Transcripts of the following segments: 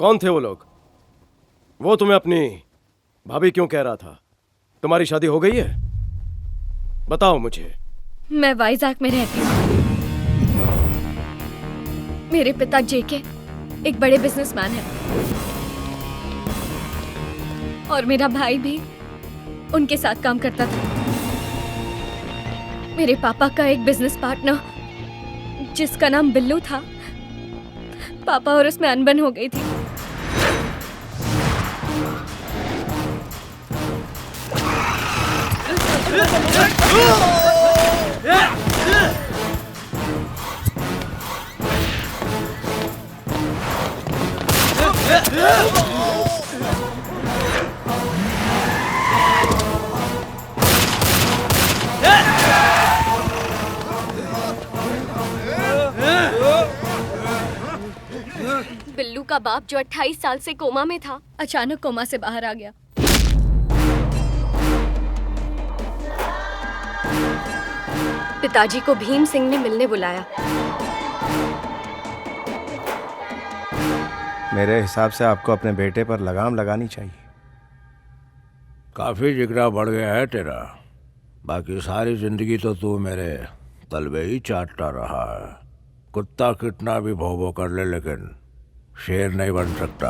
कौन थे वो लोग? वो तुम्हें अपनी भाभी क्यों कह रहा था? तुम्हारी शादी हो गई है? बताओ मुझे। मैं वाइजैक में रहती हूँ। मेरे पिता जेके एक बड़े बिजनेसमैन हैं और मेरा भाई भी उनके साथ काम करता था। मेरे पापा का एक बिजनेस पार्टनर जिसका नाम बिल्लू था, पापा और उसमें अनबन हो गई थी। बिल्लू का बाप जो 28 साल से कोमा में था, अचानक कोमा से बाहर आ गया। पिताजी को भीम सिंह ने मिलने बुलाया। मेरे हिसाब से आपको अपने बेटे पर लगाम लगानी चाहिए। काफी जिगरा बढ़ गया है तेरा। बाकी सारी जिंदगी तो तू मेरे तलवे ही चाटता रहा है। कुत्ता कितना भी भौ भौ कर ले, लेकिन शेर नहीं बन सकता।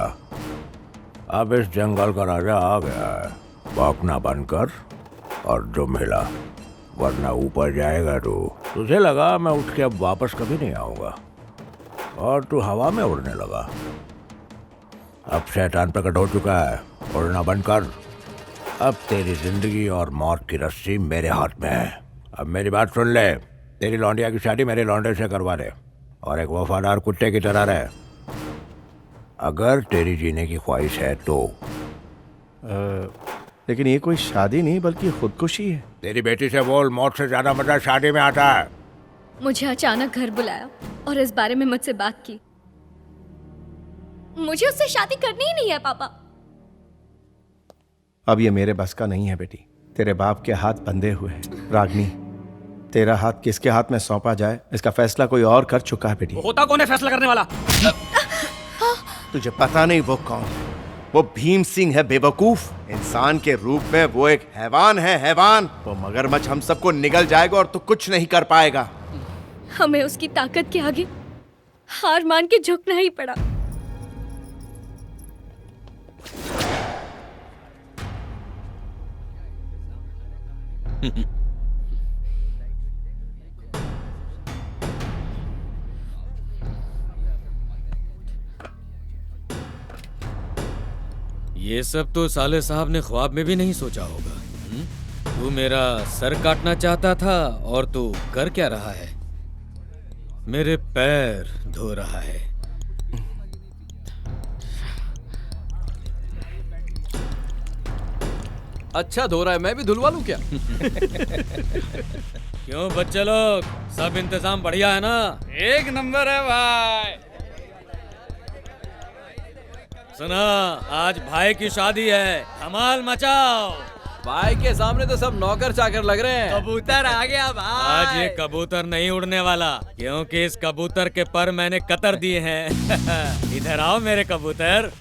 अब इस जंगल का राजा आ गया है। भौंकना बंद कर और जो मिला, वरना ऊपर जाएगा तू। तुझे लगा मैं उठ के अब वापस कभी नहीं आऊंगा, और तू हवा में उड़ने लगा। अब शैतान प्रकट हो चुका है। उड़ना बंद कर। अब तेरी जिंदगी और मौत की रस्सी मेरे हाथ में है। अब मेरी बात सुन ले। तेरी लौंडिया की शादी मेरे लौंडे से करवा दे और एक वफादार कुत्ते की तरह रहे। अगर तेरी जीने की ख्वाहिश है तो। लेकिन ये कोई शादी नहीं बल्कि खुदकुशी है। तेरी बेटी से बोल, मौत से ज्यादा मजा शादी में आता है। मुझे अचानक घर बुलाया और इस बारे में मुझसे बात की। मुझे उससे शादी करनी ही नहीं है पापा। अब ये मेरे बस का नहीं है बेटी। तेरे बाप के हाथ बंधे हुए हैं। रागनी, तेरा हाथ किसके हाथ में सौंपा जाए, इसका फैसला कोई और कर चुका है बेटी। होता कौन है फैसला करने वाला? तुझे पता नहीं वो कौन है? वो भीम सिंह है बेवकूफ। इंसान के रूप में वो एक हैवान है, हैवान। वो मगरमच्छ हम सबको निगल जाएगा और तू कुछ नहीं कर पाएगा। हमें उसकी ताकत के आगे हार मान के झुकना ही पड़ा। ये सब तो साले साहब ने ख्वाब में भी नहीं सोचा होगा। तू मेरा सर काटना चाहता था और तू कर क्या रहा है? मेरे पैर धो रहा है। अच्छा धो रहा है, मैं भी धुलवा लूं क्या? क्यों बच्चे लोग, सब इंतजाम बढ़िया है ना? एक नंबर है भाई। सुना, आज भाई की शादी है, धमाल मचाओ। भाई के सामने तो सब नौकर चाकर लग रहे हैं। कबूतर आ गया भाई। आज ये कबूतर नहीं उड़ने वाला, क्योंकि इस कबूतर के पर मैंने कतर दिए हैं। इधर आओ मेरे कबूतर।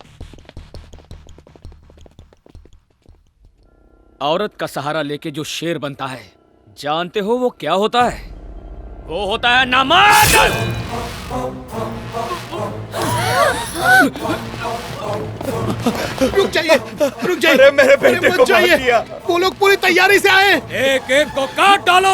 औरत का सहारा लेके जो शेर बनता है, जानते हो वो क्या होता है? वो होता है नामर्द। रुक जाइए, रुक जाइए। अरे मेरे बेटे को मार दिया। वो लोग पूरी तैयारी से आए। एक एक को काट डालो।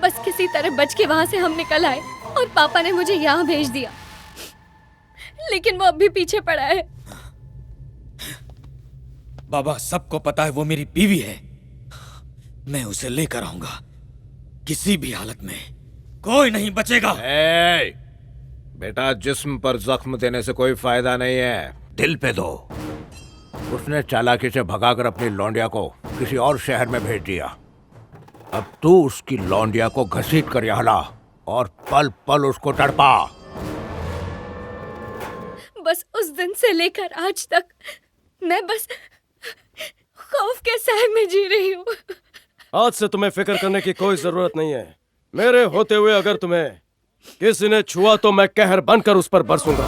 बस किसी तरह बच के वहां से हम निकल आए और पापा ने मुझे यहाँ भेज दिया, लेकिन वो अब भी पीछे पड़ा है। बाबा, सबको पता है वो मेरी बीवी है। मैं उसे लेकर आऊंगा। किसी भी हालत में कोई नहीं बचेगा। बेटा, जिस्म पर जख्म देने से कोई फायदा नहीं है, दिल पे दो। उसने चालाकी से भगाकर अपनी लौंडिया को किसी और शहर में भेज दिया। अब तू उसकी लौंडिया को घसीट कर यहाँ ला और पल पल उसको तड़पा। बस उस दिन से लेकर आज तक मैं बस खौफ के साए में जी रही हूँ। आज से तुम्हें फिक्र करने की कोई जरूरत नहीं है। मेरे होते हुए अगर तुम्हें किसी ने छुआ तो मैं कहर बनकर उस पर बरसूंगा।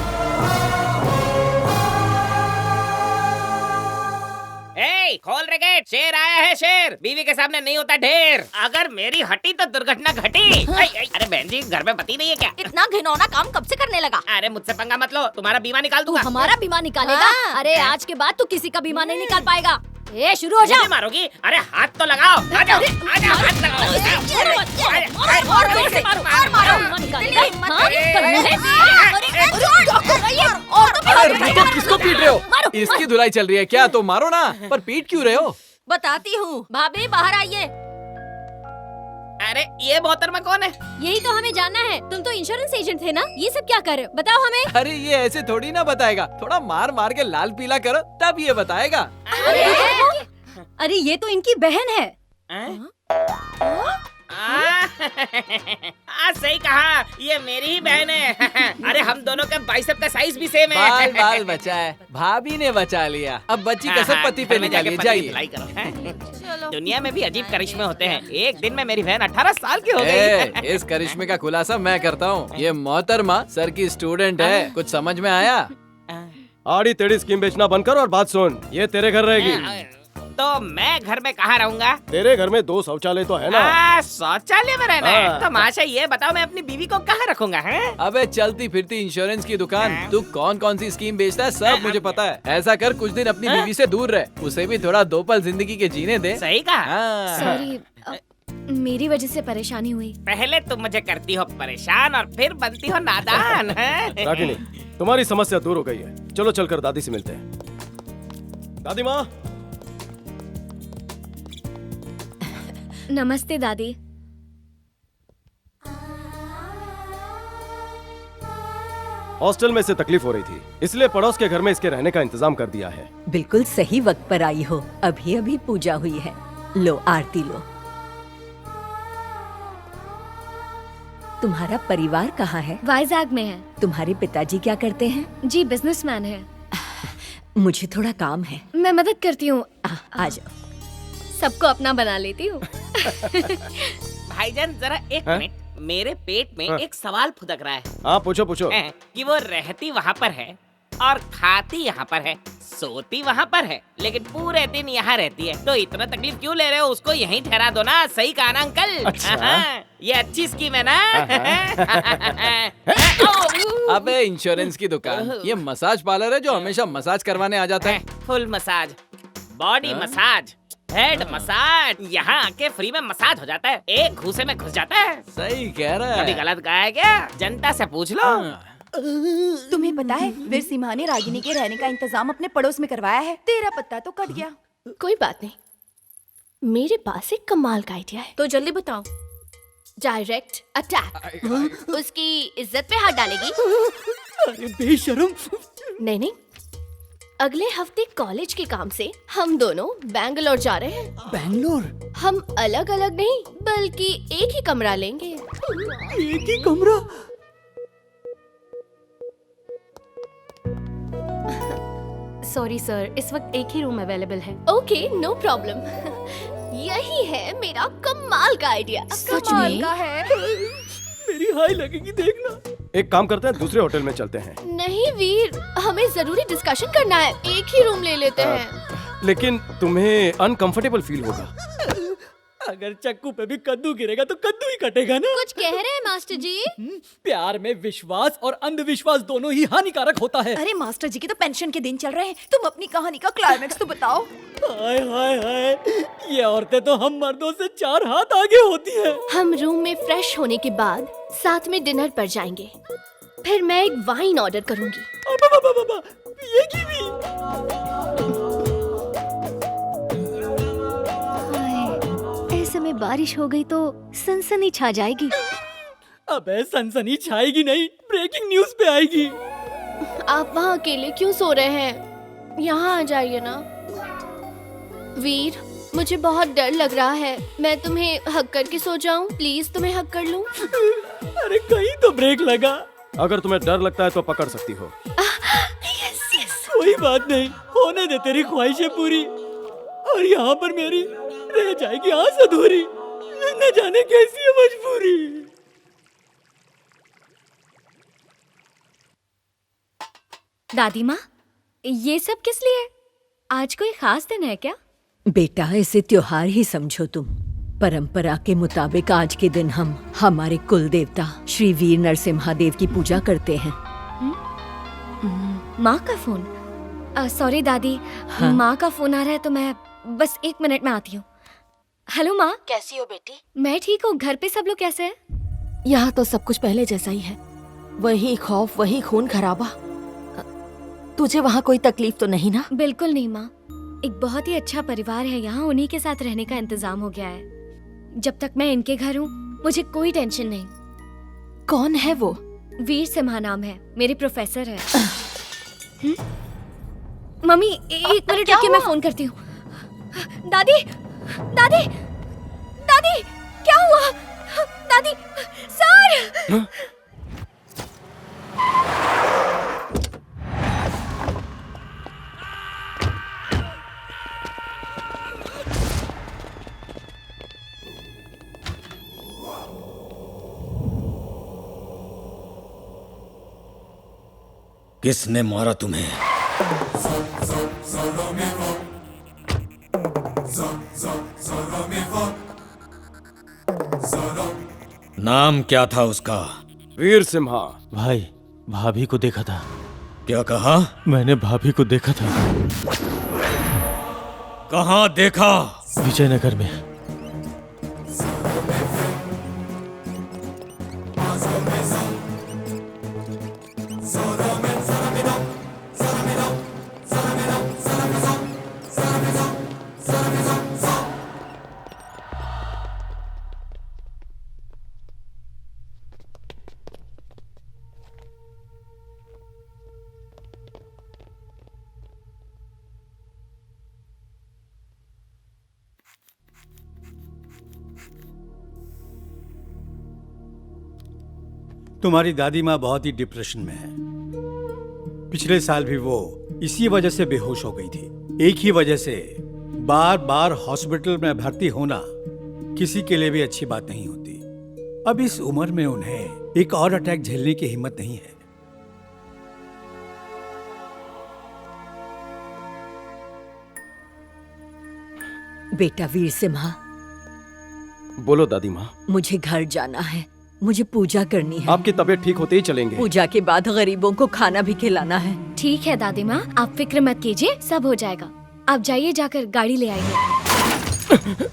ए, खोल रे गेट, शेर आया है शेर। बीवी के सामने नहीं होता ढेर। अगर मेरी हटी तो दुर्घटना घटी। अरे बहन जी, घर में पति नहीं है क्या? इतना घिनौना काम कब से करने लगा? अरे मुझसे पंगा मत लो, तुम्हारा बीमा निकाल दूंगा। हमारा बीमा निकालेगा? अरे आज के बाद तू किसी का बीमा नहीं निकाल पाएगा। ए, शुरू हो जा। मुझे मारोगी? अरे हाथ तो लगाओ। आ जाओ, आ जाओ, हाथ लगाओ। रुको, किसको पीट रहे हो? इसकी धुलाई चल रही है क्या? तो मारो ना, पर पीट क्यों रहे हो? बताती हूँ। भाभी बाहर आइए। अरे ये मोहतरमा कौन है? यही तो हमें जानना है। तुम तो इंश्योरेंस एजेंट थे ना, ये सब क्या कर रहे हो? बताओ हमें। अरे ये ऐसे थोड़ी ना बताएगा, थोड़ा मार मार के लाल पीला करो तब ये बताएगा। अरे ये तो इनकी बहन है। सही कहा, ये मेरी ही बहन है। अरे हम दोनों का बाइसेप का साइज भी सेम है। बाल बाल बचा है, भाभी ने बचा लिया। अब बच्ची का सब पति पे निकालिए, जाइए। दुनिया में भी अजीब करिश्मे होते हैं। एक दिन में मेरी बहन 18 साल की हो गई। इस करिश्मे का खुलासा मैं करता हूँ। ये मोहतरमा सर की स्टूडेंट है। कुछ समझ में आया? आड़ी टेढ़ी स्कीम बेचना बंद कर और बात सुन। ये तेरे घर रहेगी। तो मैं घर में कहाँ रहूंगा? तेरे घर में 2 शौचालय तो है ना। शौचालय में रहना है? तो माशा ये बताओ, मैं अपनी बीवी को कहाँ रखूंगा? है अबे चलती फिरती इंश्योरेंस की दुकान। तू कौन कौन सी स्कीम बेचता है सब मुझे पता है। ऐसा कर, कुछ दिन अपनी बीवी से दूर रह, उसे भी थोड़ा 2 पल जिंदगी के जीने दे। सही कहा। सॉरी, मेरी वजह से परेशानी हुई। पहले तुम मुझे करती हो परेशान और फिर बनती हो नादान। रागिनी, तुम्हारी समस्या दूर हो गई है। चलो चलकर दादी से मिलते हैं। दादी माँ। नमस्ते दादी। हॉस्टल में से तकलीफ हो रही थी, इसलिए पड़ोस के घर में इसके रहने का इंतजाम कर दिया है। बिल्कुल सही वक्त पर आई हो। अभी अभी पूजा हुई है। लो आरती लो। तुम्हारा परिवार कहाँ है? वाइजैग में है। तुम्हारे पिताजी क्या करते हैं? जी बिजनेसमैन है। मुझे थोड़ा काम है। मैं मदद करती हूँ। आ जाओ। सबको अपना बना लेती हूँ। भाईजान जरा एक मिनट, मेरे पेट में एक सवाल फुदक रहा है। हाँ पूछो पूछो। कि वो रहती वहाँ पर है और खाती यहाँ पर है, सोती वहाँ पर है, लेकिन पूरे दिन यहाँ रहती है। तो इतना तकलीफ क्यों ले रहे हो? उसको यहीं ठहरा दो ना। सही कहा ना अंकल? अच्छा। ये अच्छी स्कीम है ना? अबे इंश्योरेंस की दुकान, ये मसाज पार्लर है जो हमेशा मसाज करवाने आ जाता है। Full massage, body massage, head massage, यहाँ आके फ्री में मसाज हो जाता है। एक घूसे में घुस जाता है। सही कह रहा है। कभी गलत कहा है क्या? जनता से पूछ लो। तुम्हें पता है, वीर सिम्हा ने रागिनी के रहने का इंतजाम अपने पड़ोस में करवाया है। तेरा पत्ता तो कट गया। कोई बात नहीं, मेरे पास एक कमाल का आइडिया है। तो जल्दी बताओ। Direct attack. उसकी इज्जत पे हाथ डालेगी। अरे बेशरम। नहीं नहीं, अगले हफ्ते कॉलेज के काम से हम दोनों बैंगलोर जा रहे हैं। बैंगलोर? हम अलग अलग नहीं, बल्कि एक ही कमरा लेंगे। एक ही कमरा? सॉरी सर, इस वक्त एक ही रूम अवेलेबल है। Okay, no problem. यही है मेरा कमाल का आइडिया। कमाल का है। मेरी हाई लगेगी, देखना। एक काम करते हैं, दूसरे होटल में चलते हैं। नहीं वीर, हमें जरूरी डिस्कशन करना है। एक ही रूम ले लेते हैं। लेकिन तुम्हें अनकंफर्टेबल फील होगा। अगर चक्कू पे भी कद्दू गिरेगा तो कद्दू ही कटेगा ना। कुछ कह रहे हैं मास्टर जी? प्यार में विश्वास और अंधविश्वास दोनों ही हानिकारक होता है। अरे मास्टर जी के तो पेंशन के दिन चल रहे हैं। तुम अपनी कहानी का क्लाइमेक्स तो बताओ। हाय हाय हाय, ये औरतें तो हम मर्दों से 4 हाथ आगे होती हैं। हम रूम में फ्रेश होने के बाद साथ में डिनर पर जाएंगे। फिर मैं एक वाइन ऑर्डर करूंगी। ये की भी। ऐसे में बारिश हो गई तो सनसनी छा जाएगी। अबे सनसनी छाएगी नहीं, ब्रेकिंग न्यूज पे आएगी। आप वहाँ अकेले क्यों सो रहे हैं? यहाँ आ जाइए ना। वीर, मुझे बहुत डर लग रहा है। मैं तुम्हें हक करके सो जाऊं? प्लीज तुम्हें हक कर लूं? अरे कहीं तो ब्रेक लगा। अगर तुम्हें डर लगता है तो पकड़ सकती हो। Yes yes. कोई बात नहीं, होने दे तेरी ख्वाहिशें पूरी। और यहाँ पर मेरी रह जाएगी आस अधूरी। न जाने कैसी है मजबूरी। दादी माँ, ये सब किस लिए? आज कोई खास दिन है क्या? बेटा, इसे त्योहार ही समझो तुम। परंपरा के मुताबिक आज के दिन हम हमारे कुल देवता श्री वीर नरसिम्हा देव की पूजा करते हैं। माँ का फोन? सॉरी दादी, हाँ? माँ का फोन आ रहा है तो मैं बस 1 मिनट में आती हूँ। हेलो माँ। कैसी हो बेटी? मैं ठीक हूँ। घर पे सब लोग कैसे हैं? यहाँ तो सब कुछ पहले जैसा ही है, वही खौफ, वही खून खराबा। तुझे वहाँ कोई तकलीफ तो नहीं ना? बिल्कुल नहीं माँ, एक बहुत ही अच्छा परिवार है यहाँ, उन्हीं के साथ रहने का इंतजाम हो गया है। जब तक मैं इनके घर हूँ मुझे कोई टेंशन नहीं। कौन है वो? वीर सिम्हा नाम है, मेरे प्रोफेसर है। मम्मी 1 मिनट रुकिए, मैं फोन करती हूँ। दादी, दादी, दादी, क्या हुआ? दादी, सर! किसने मारा तुम्हें? नाम क्या था उसका? वीर सिम्हा। भाई, भाभी को देखा था। क्या कहा? मैंने भाभी को देखा था। कहाँ देखा? विजयनगर में। तुम्हारी दादी माँ बहुत ही डिप्रेशन में है। पिछले साल भी वो इसी वजह से बेहोश हो गई थी। एक ही वजह से बार बार हॉस्पिटल में भर्ती होना किसी के लिए भी अच्छी बात नहीं होती। अब इस उम्र में उन्हें एक और अटैक झेलने की हिम्मत नहीं है। बेटा वीर सिम्हा, बोलो दादी माँ। मुझे घर जाना है, मुझे पूजा करनी है। आपकी तबीयत ठीक होते ही चलेंगे। पूजा के बाद गरीबों को खाना भी खिलाना है। ठीक है दादी माँ, आप फिक्र मत कीजिए, सब हो जाएगा। आप जाइए, जाकर गाड़ी ले आइए।